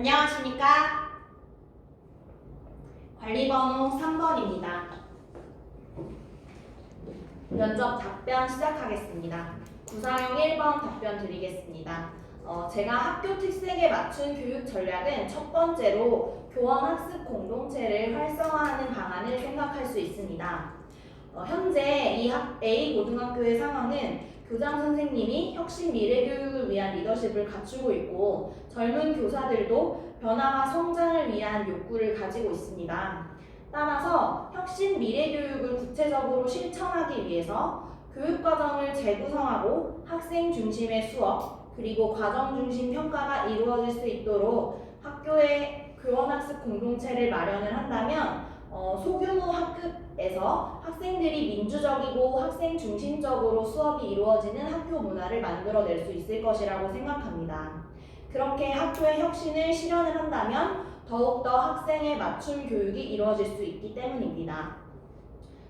안녕하십니까? 관리번호 3번입니다. 면접 답변 시작하겠습니다. 구사형 1번 답변 드리겠습니다. 제가 학교 특색에 맞춘 교육 전략은 첫 번째로 교원 학습 공동체를 활성화하는 방안을 생각할 수 있습니다. 현재 이 A 고등학교의 상황은 교장 선생님이 혁신 미래 교육을 위한 리더십을 갖추고 있고 젊은 교사들도 변화와 성장을 위한 욕구를 가지고 있습니다. 따라서 혁신 미래 교육을 구체적으로 실천하기 위해서 교육과정을 재구성하고 학생 중심의 수업 그리고 과정 중심 평가가 이루어질 수 있도록 학교의 교원학습 공동체를 마련을 한다면 소규모 학급에서 학생들이 민주적이고 학생 중심적으로 수업이 이루어지는 학교 문화를 만들어낼 수 있을 것이라고 생각합니다. 그렇게 학교의 혁신을 실현을 한다면 더욱더 학생에 맞춘 교육이 이루어질 수 있기 때문입니다.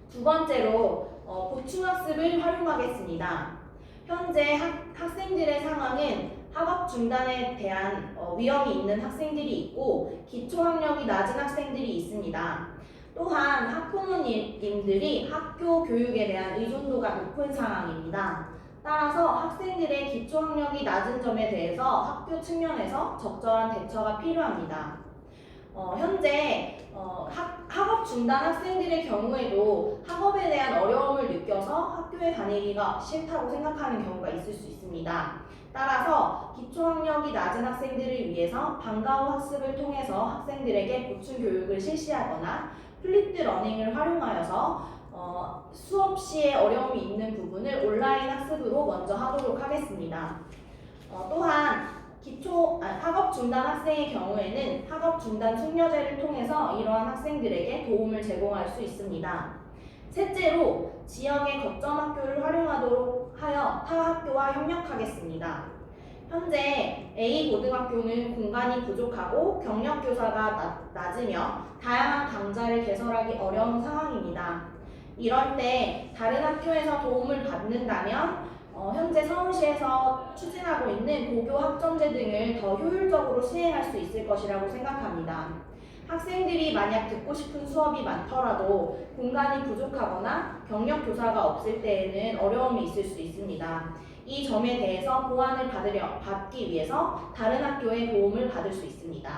두 번째로 보충학습을 활용하겠습니다. 현재 학생들의 상황은 학업 중단에 대한 위험이 있는 학생들이 있고 기초학력이 낮은 학생들이 있습니다. 또한 학부모님들이 학교 교육에 대한 의존도가 높은 상황입니다. 따라서 학생들의 기초학력이 낮은 점에 대해서 학교 측면에서 적절한 대처가 필요합니다. 현재 학업 중단 학생들의 경우에도 학업에 대한 어려움을 느껴서 학교에 다니기가 싫다고 생각하는 경우가 있을 수 있습니다. 따라서 기초학력이 낮은 학생들을 위해서 방과 후 학습을 통해서 학생들에게 보충 교육을 실시하거나 플립드 러닝을 활용하여서 수업 시에 어려움이 있는 부분을 온라인 학습으로 먼저 하도록 하겠습니다. 또한 학업 중단 학생의 경우에는 학업 중단 숙려제를 통해서 이러한 학생들에게 도움을 제공할 수 있습니다. 셋째로 지역의 거점 학교를 활용하도록 하여 타 학교와 협력하겠습니다. 현재 A 고등학교는 공간이 부족하고 경력 교사가 낮으며 다양한 강좌를 개설하기 어려운 상황입니다. 이럴 때 다른 학교에서 도움을 받는다면 현재 서울시에서 추진하고 있는 고교 학점제 등을 더 효율적으로 시행할 수 있을 것이라고 생각합니다. 학생들이 만약 듣고 싶은 수업이 많더라도 공간이 부족하거나 경력 교사가 없을 때에는 어려움이 있을 수 있습니다. 이 점에 대해서 보완을 받기 위해서 다른 학교의 도움을 받을 수 있습니다.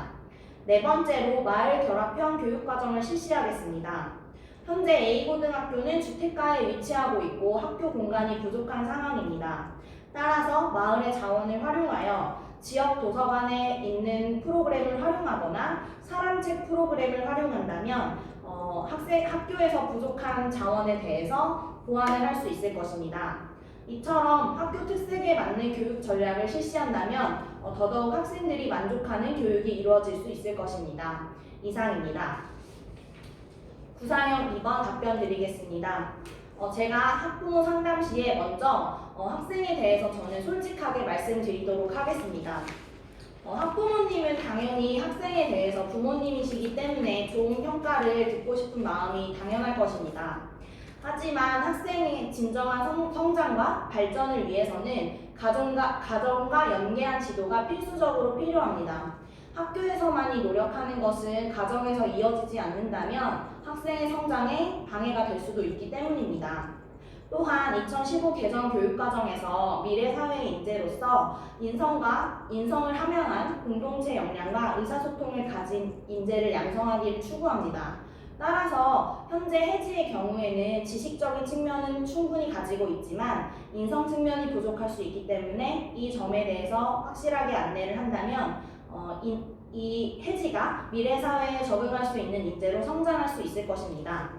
네 번째로 마을 결합형 교육과정을 실시하겠습니다. 현재 A고등학교는 주택가에 위치하고 있고 학교 공간이 부족한 상황입니다. 따라서 마을의 자원을 활용하여 지역 도서관에 있는 프로그램을 활용하거나 사람책 프로그램을 활용한다면 학교에서 부족한 자원에 대해서 보완을 할 수 있을 것입니다. 이처럼 학교 특색에 맞는 교육 전략을 실시한다면 더더욱 학생들이 만족하는 교육이 이루어질 수 있을 것입니다. 이상입니다. 구사형 2번 답변 드리겠습니다. 제가 학부모 상담 시에 먼저 학생에 대해서 저는 솔직하게 말씀드리도록 하겠습니다. 학부모님은 당연히 학생에 대해서 부모님이시기 때문에 좋은 평가를 듣고 싶은 마음이 당연할 것입니다. 하지만 학생의 진정한 성장과 발전을 위해서는 가정과 연계한 지도가 필수적으로 필요합니다. 학교에서만이 노력하는 것은 가정에서 이어지지 않는다면 학생의 성장에 방해가 될 수도 있기 때문입니다. 또한 2015 개정 교육과정에서 미래사회의 인재로서 인성을 함양한 공동체 역량과 의사소통을 가진 인재를 양성하기를 추구합니다. 따라서 현재 해지의 경우에는 지식적인 측면은 충분히 가지고 있지만 인성 측면이 부족할 수 있기 때문에 이 점에 대해서 확실하게 안내를 한다면 이 해지가 미래사회에 적응할 수 있는 인재로 성장할 수 있을 것입니다.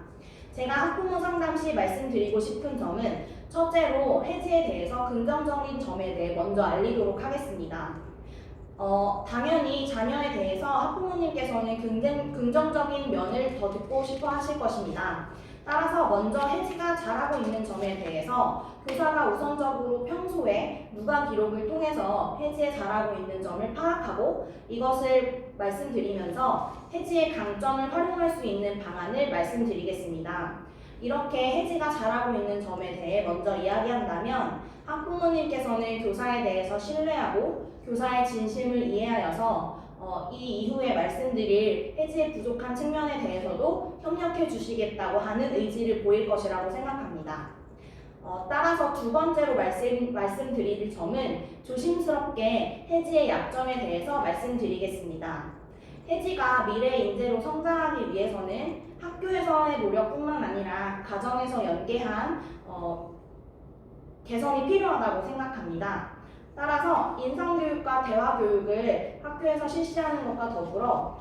제가 학부모 상담 시 말씀드리고 싶은 점은 첫째로 해지에 대해서 긍정적인 점에 대해 먼저 알리도록 하겠습니다. 당연히 자녀에 대해서 학부모님께서는 긍정적인 면을 더 듣고 싶어 하실 것입니다. 따라서 먼저 해지가 잘하고 있는 점에 대해서 교사가 우선적으로 평소에 누가 기록을 통해서 해지에 잘하고 있는 점을 파악하고 이것을 말씀드리면서 해지의 강점을 활용할 수 있는 방안을 말씀드리겠습니다. 이렇게 해지가 잘하고 있는 점에 대해 먼저 이야기한다면 학부모님께서는 교사에 대해서 신뢰하고 교사의 진심을 이해하여서 이 이후에 말씀드릴 해지의 부족한 측면에 대해서도 협력해 주시겠다고 하는 의지를 보일 것이라고 생각합니다. 따라서 두 번째로 말씀드릴 점은 조심스럽게 해지의 약점에 대해서 말씀드리겠습니다. 해지가 미래 인재로 성장하기 위해서는 학교에서의 노력뿐만 아니라 가정에서 연계한 개선이 필요하다고 생각합니다. 따라서 인성교육과 대화교육을 학교에서 실시하는 것과 더불어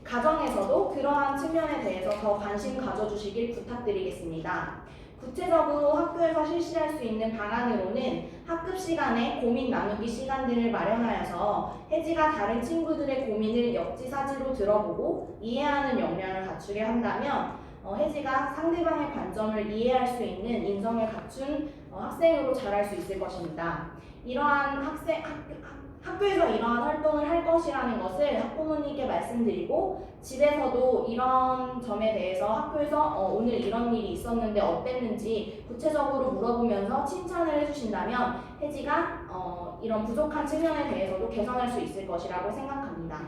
가정에서도 그러한 측면에 대해서 더 관심 가져주시길 부탁드리겠습니다. 구체적으로 학교에서 실시할 수 있는 방안으로는 학급 시간에 고민 나누기 시간들을 마련하여서 혜지가 다른 친구들의 고민을 역지사지로 들어보고 이해하는 역량을 갖추게 한다면 혜지가 상대방의 관점을 이해할 수 있는 인성을 갖춘 학생으로 자랄 수 있을 것입니다. 이러한 학교에서 이러한 활동을 할 것이라는 것을 학부모님께 말씀드리고 집에서도 이런 점에 대해서 학교에서 오늘 이런 일이 있었는데 어땠는지 구체적으로 물어보면서 칭찬을 해주신다면 혜지가 이런 부족한 측면에 대해서도 개선할 수 있을 것이라고 생각합니다.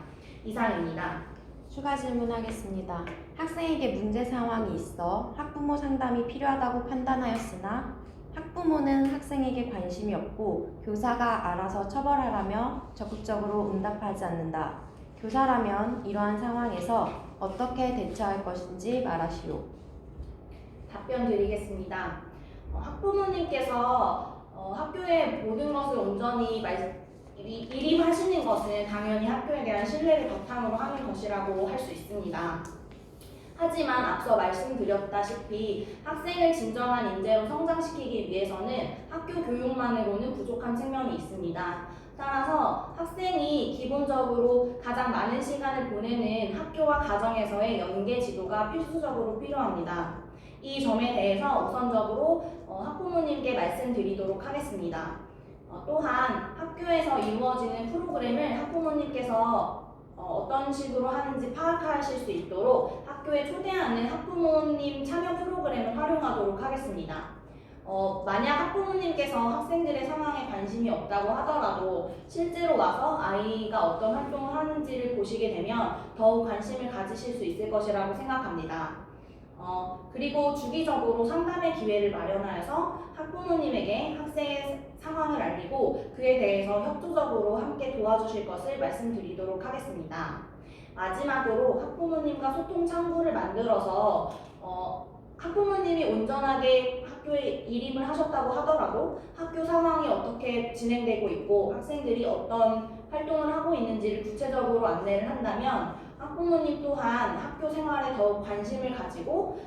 이상입니다. 추가 질문하겠습니다. 학생에게 문제 상황이 있어 학부모 상담이 필요하다고 판단하였으나 학부모는 학생에게 관심이 없고 교사가 알아서 처벌하라며 적극적으로 응답하지 않는다. 교사라면 이러한 상황에서 어떻게 대처할 것인지 말하시오. 답변 드리겠습니다. 학부모님께서 학교의 모든 것을 온전히 일임하시는 것은 당연히 학교에 대한 신뢰를 바탕으로 하는 것이라고 할 수 있습니다. 하지만 앞서 말씀드렸다시피 학생을 진정한 인재로 성장시키기 위해서는 학교 교육만으로는 부족한 측면이 있습니다. 따라서 학생이 기본적으로 가장 많은 시간을 보내는 학교와 가정에서의 연계 지도가 필수적으로 필요합니다. 이 점에 대해서 우선적으로 학부모님께 말씀드리도록 하겠습니다. 또한 학교에서 이루어지는 프로그램을 학부모님께서 어떤 식으로 하는지 파악하실 수 있도록 학교에 초대하는 학부모님 참여 프로그램을 활용하도록 하겠습니다. 만약 학부모님께서 학생들의 상황에 관심이 없다고 하더라도 실제로 와서 아이가 어떤 활동을 하는지를 보시게 되면 더욱 관심을 가지실 수 있을 것이라고 생각합니다. 그리고 주기적으로 상담의 기회를 마련하여서 학부모님에게 학생의 상황을 알리고 그에 대해서 협조적으로 함께 도와주실 것을 말씀드리도록 하겠습니다. 마지막으로 학부모님과 소통 창구를 만들어서 학부모님이 온전하게 학교에 일임을 하셨다고 하더라도 학교 상황이 어떻게 진행되고 있고 학생들이 어떤 활동을 하고 있는지를 구체적으로 안내를 한다면 학부모님 또한 학교 생활에 더욱 관심을 가지고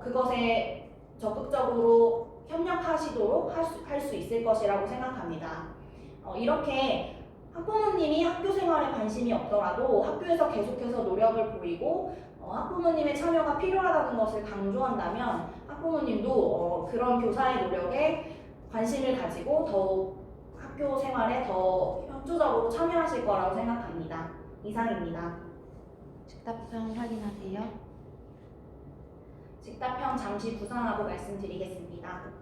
그것에 적극적으로 협력하시도록 할 수 있을 것이라고 생각합니다. 이렇게 학부모님이 학교 생활에 관심이 없더라도 학교에서 계속해서 노력을 보이고 학부모님의 참여가 필요하다는 것을 강조한다면 학부모님도 그런 교사의 노력에 관심을 가지고 더욱 학교 생활에 더 협조적으로 참여하실 거라고 생각합니다. 이상입니다. 즉답형 확인하세요. 즉답형 잠시 구상하고 말씀드리겠습니다.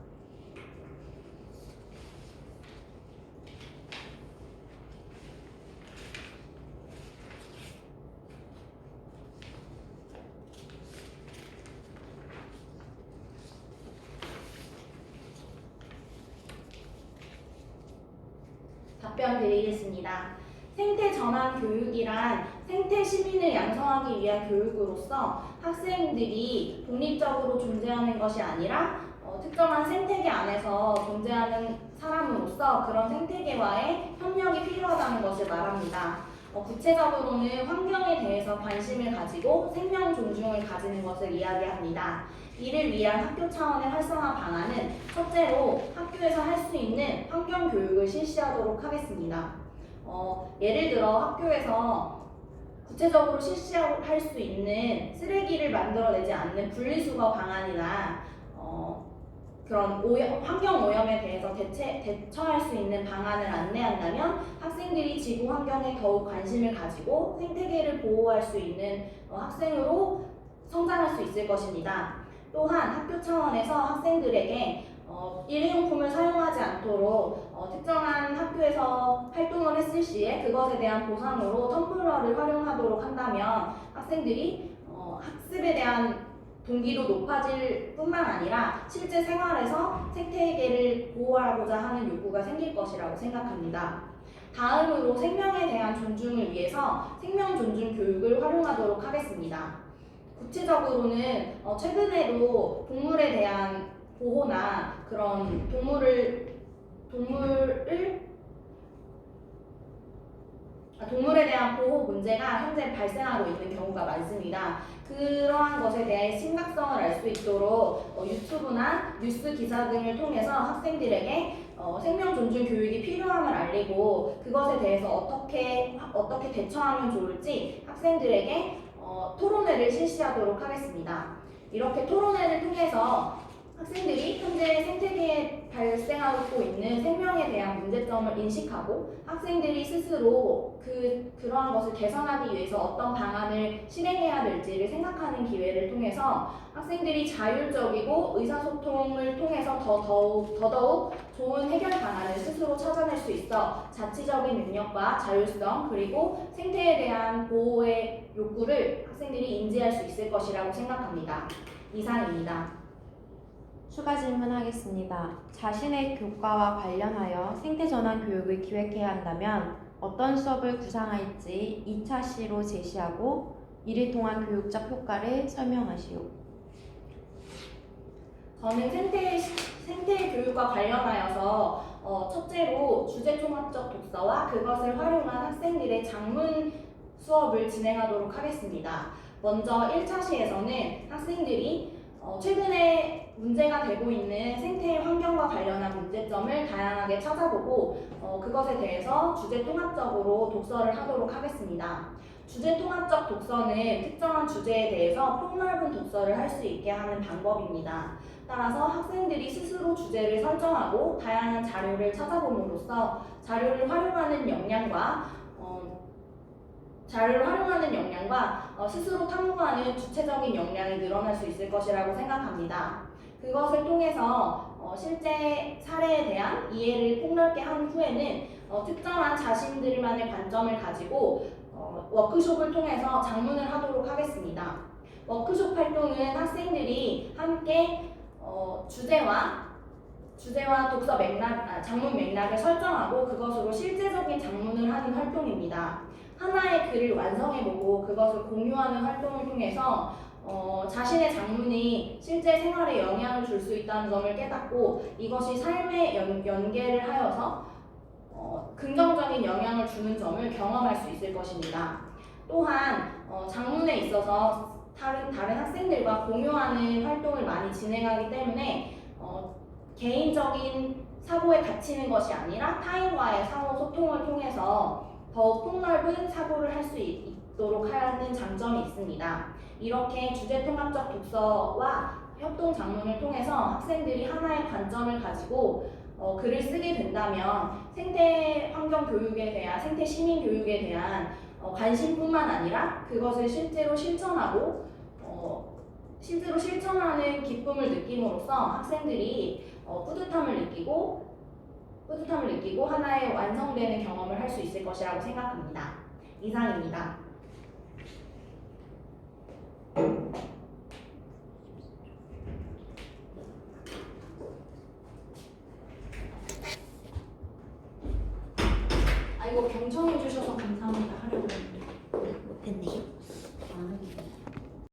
답변 드리겠습니다. 생태 전환 교육이란 생태 시민을 양성하기 위한 교육으로서 학생들이 독립적으로 존재하는 것이 아니라 특정한 생태계 안에서 존재하는 사람으로서 그런 생태계와의 협력이 필요하다는 것을 말합니다. 구체적으로는 환경에 대해서 관심을 가지고 생명 존중을 가지는 것을 이야기합니다. 이를 위한 학교 차원의 활성화 방안은 첫째로 학교에서 할 수 있는 환경 교육을 실시하도록 하겠습니다. 예를 들어 학교에서 구체적으로 실시할 수 있는 쓰레기를 만들어내지 않는 분리수거 방안이나 그런 환경 오염에 대해서 대처할 수 있는 방안을 안내한다면 학생들이 지구 환경에 더욱 관심을 가지고 생태계를 보호할 수 있는 학생으로 성장할 수 있을 것입니다. 또한 학교 차원에서 학생들에게 일회용품을 사용하지 않도록 특정한 학교에서 활동을 했을 시에 그것에 대한 보상으로 텀블러를 활용하도록 한다면 학생들이 학습에 대한 동기도 높아질 뿐만 아니라 실제 생활에서 생태계를 보호하고자 하는 욕구가 생길 것이라고 생각합니다. 다음으로 생명에 대한 존중을 위해서 생명 존중 교육을 활용하도록 하겠습니다. 구체적으로는 최근에도 동물에 대한 보호나 그런 동물에 대한 보호 문제가 현재 발생하고 있는 경우가 많습니다. 그러한 것에 대해 심각성을 알 수 있도록 유튜브나 뉴스 기사 등을 통해서 학생들에게 생명 존중 교육이 필요함을 알리고 그것에 대해서 어떻게 대처하면 좋을지 학생들에게 토론회를 실시하도록 하겠습니다. 이렇게 토론회를 통해서 학생들이 현재 생태계에 발생하고 있는 생명에 대한 문제점을 인식하고 학생들이 스스로 그러한 것을 개선하기 위해서 어떤 방안을 실행해야 될지를 생각하는 기회를 통해서 학생들이 자율적이고 의사소통을 통해서 더더욱 좋은 해결 방안을 스스로 찾아낼 수 있어 자치적인 능력과 자율성 그리고 생태에 대한 보호의 욕구를 학생들이 인지할 수 있을 것이라고 생각합니다. 이상입니다. 추가 질문하겠습니다. 자신의 교과와 관련하여 생태전환 교육을 기획해야 한다면 어떤 수업을 구상할지 2차 시로 제시하고 이를 통한 교육적 효과를 설명하시오. 저는 생태 교육과 관련하여서 첫째로 주제종합적 독서와 그것을 활용한 학생들의 장문 수업을 진행하도록 하겠습니다. 먼저 1차 시에서는 학생들이 최근에 문제가 되고 있는 생태 환경과 관련한 문제점을 다양하게 찾아보고 그것에 대해서 주제 통합적으로 독서를 하도록 하겠습니다. 주제 통합적 독서는 특정한 주제에 대해서 폭넓은 독서를 할 수 있게 하는 방법입니다. 따라서 학생들이 스스로 주제를 설정하고 다양한 자료를 찾아봄으로써 자료를 활용하는 역량과 스스로 탐구하는 주체적인 역량이 늘어날 수 있을 것이라고 생각합니다. 그것을 통해서 실제 사례에 대한 이해를 폭넓게 한 후에는 특정한 자신들만의 관점을 가지고 워크숍을 통해서 장문을 하도록 하겠습니다. 워크숍 활동은 학생들이 함께 주제와 독서 장문 맥락을 설정하고 그것으로 실제적인 장문을 하는 활동입니다. 하나의 글을 완성해보고 그것을 공유하는 활동을 통해서 자신의 장문이 실제 생활에 영향을 줄 수 있다는 점을 깨닫고 이것이 삶에 연계를 하여서 긍정적인 영향을 주는 점을 경험할 수 있을 것입니다. 또한 장문에 있어서 다른 학생들과 공유하는 활동을 많이 진행하기 때문에 개인적인 사고에 갇히는 것이 아니라 타인과의 상호 소통을 통해서 더욱 폭넓은 사고를 할 수 있도록 하는 장점이 있습니다. 이렇게 주제통합적 독서와 협동 장문을 통해서 학생들이 하나의 관점을 가지고 글을 쓰게 된다면 생태 환경 교육에 대한 생태 시민 교육에 대한 관심뿐만 아니라 그것을 실제로 실천하는 기쁨을 느낌으로써 학생들이 뿌듯함을 느끼고 하나의 완성되는 경험을 할 수 있을 것이라고 생각합니다. 이상입니다. 이거 경청해 주셔서 감사합니다.